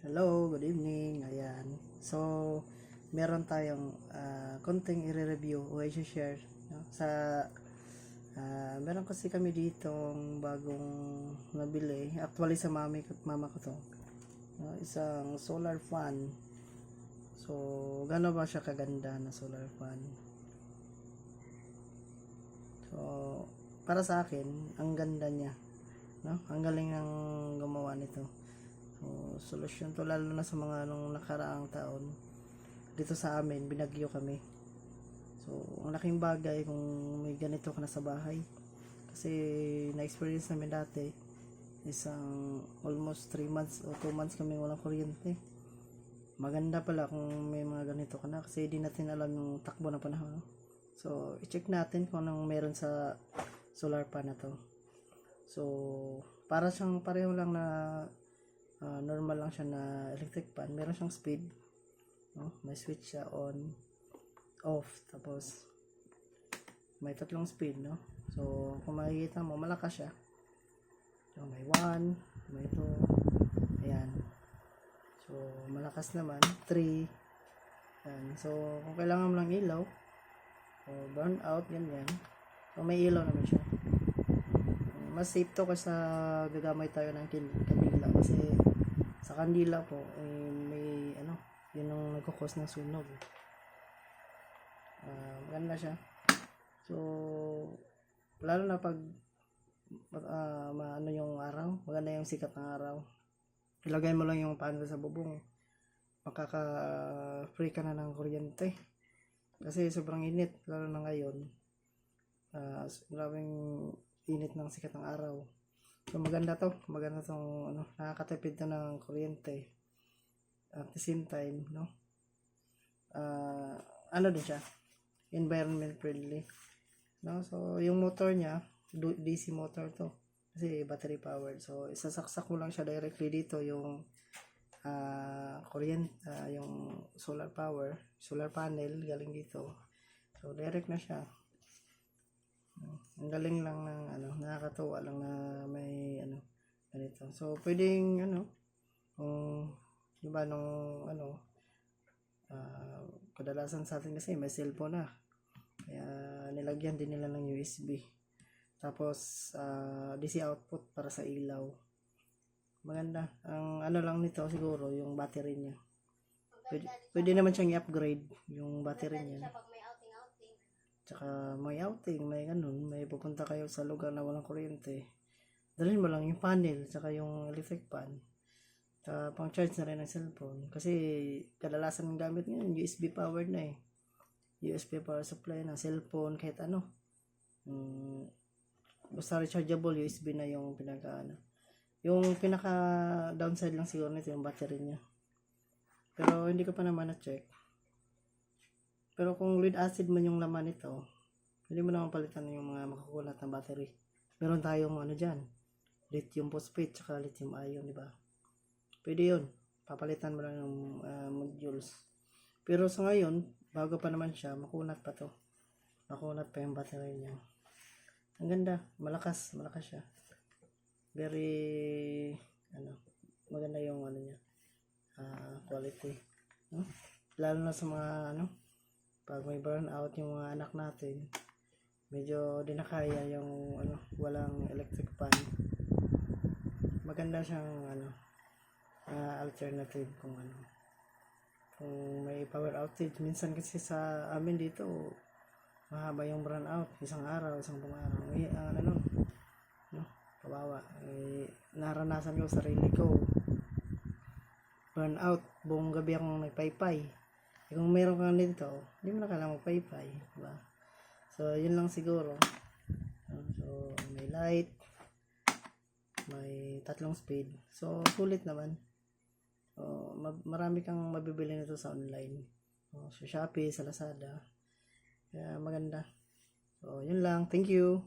Hello, good evening. Ayan. So, meron tayong konting i-review o i-share, no? Meron kasi kami ditong bagong nabili. Actually, sa mama ko to. No? Isang solar fan. So, gano'n ba siya kaganda na solar fan? So, para sa akin, ang ganda niya. No? Ang galing ng gumawa nito. So, solusyon to lalo na sa mga nung nakaraang taon. Dito sa amin, binagyo kami. So, ang laking bagay kung may ganito ka na sa bahay. Kasi, na-experience namin dati, isang almost 3 months o 2 months kami walang kuryente. Maganda pala kung may mga ganito ka na kasi di natin alam yung takbo na panahon. So, i-check natin kung anong meron sa solar pan na to. So, para siyang pareho lang na normal lang siya na electric fan. Meron siyang speed, no? May switch siya on, off, tapos may tatlong speed, no? So kung makikita mo, malakas siya. So may 1, may 2, ayan. So malakas naman, 3, ayan. So kung kailangan mo lang ilaw o burn out, ganyan, so may ilaw naman siya. Mas safe to kasi gagamay tayo ng kandila kasi sa kandila po may yun ang nagkukos ng sunog. Maganda siya. So lalo na pag maano yung araw, maganda yung sikat ng araw, ilagay mo lang yung panel sa bubong, makaka-free ka na ng kuryente kasi sobrang init lalo na ngayon. Maraming init ng sikat ng araw. So maganda tong nakakatipid to ng kuryente. At the same time, no? Din siya, environment friendly, no? So yung motor niya, DC motor to kasi battery powered. So isasaksak mo lang siya directly dito yung kuryente, yung solar panel galing dito. So direct na siya. Ang galing lang ng nakakatuwa lang na may ganito. So pwedeng kung diba nung kadalasan sa atin kasi may cellphone na, kaya nilagyan din nila ng USB, tapos DC output para sa ilaw. Maganda. Ang lang nito siguro yung battery niya, pwede naman siyang i-upgrade yung battery niya. Tsaka may outing, may may pupunta kayo sa lugar na walang kuryente, dalhin mo lang yung panel tsaka yung electric fan, pang charge na rin ng cellphone kasi kadalasan ng gamit ngayon USB powered na USB power supply na cellphone, kahit basta rechargeable USB na yung yung pinaka downside lang siguro nito yung battery niya, pero hindi ko pa naman na-check. Pero kung lead acid man yung laman nito, hindi mo naman palitan yung mga makakulat na battery. Meron tayong dyan, lithium phosphate tsaka lithium ion, di ba? Pwede yun, papalitan mo lang yung modules. Pero sa ngayon, bago pa naman siya, makunat pa yung battery niya. Ang ganda, malakas siya. Very maganda yung niya, quality, no? Lalo na sa mga pag may burn out yung mga anak natin, medyo di na kaya yung walang electric fan. Maganda siyang alternative kung may power outage. Minsan kasi sa amin dito mahaba yung burn out, isang araw, isang araw. Kawawa. Naranasan ko, sarili ko, burn out, buong gabi akong nagpaypay. Kung meron kang dito, hindi mo na kailangan magpaypay, diba? So yun lang siguro. So may light, may 3 speed, so sulit naman. So marami kang mabibili nito sa online, sa Shopee, sa Lazada, kaya maganda. So yun lang, thank you.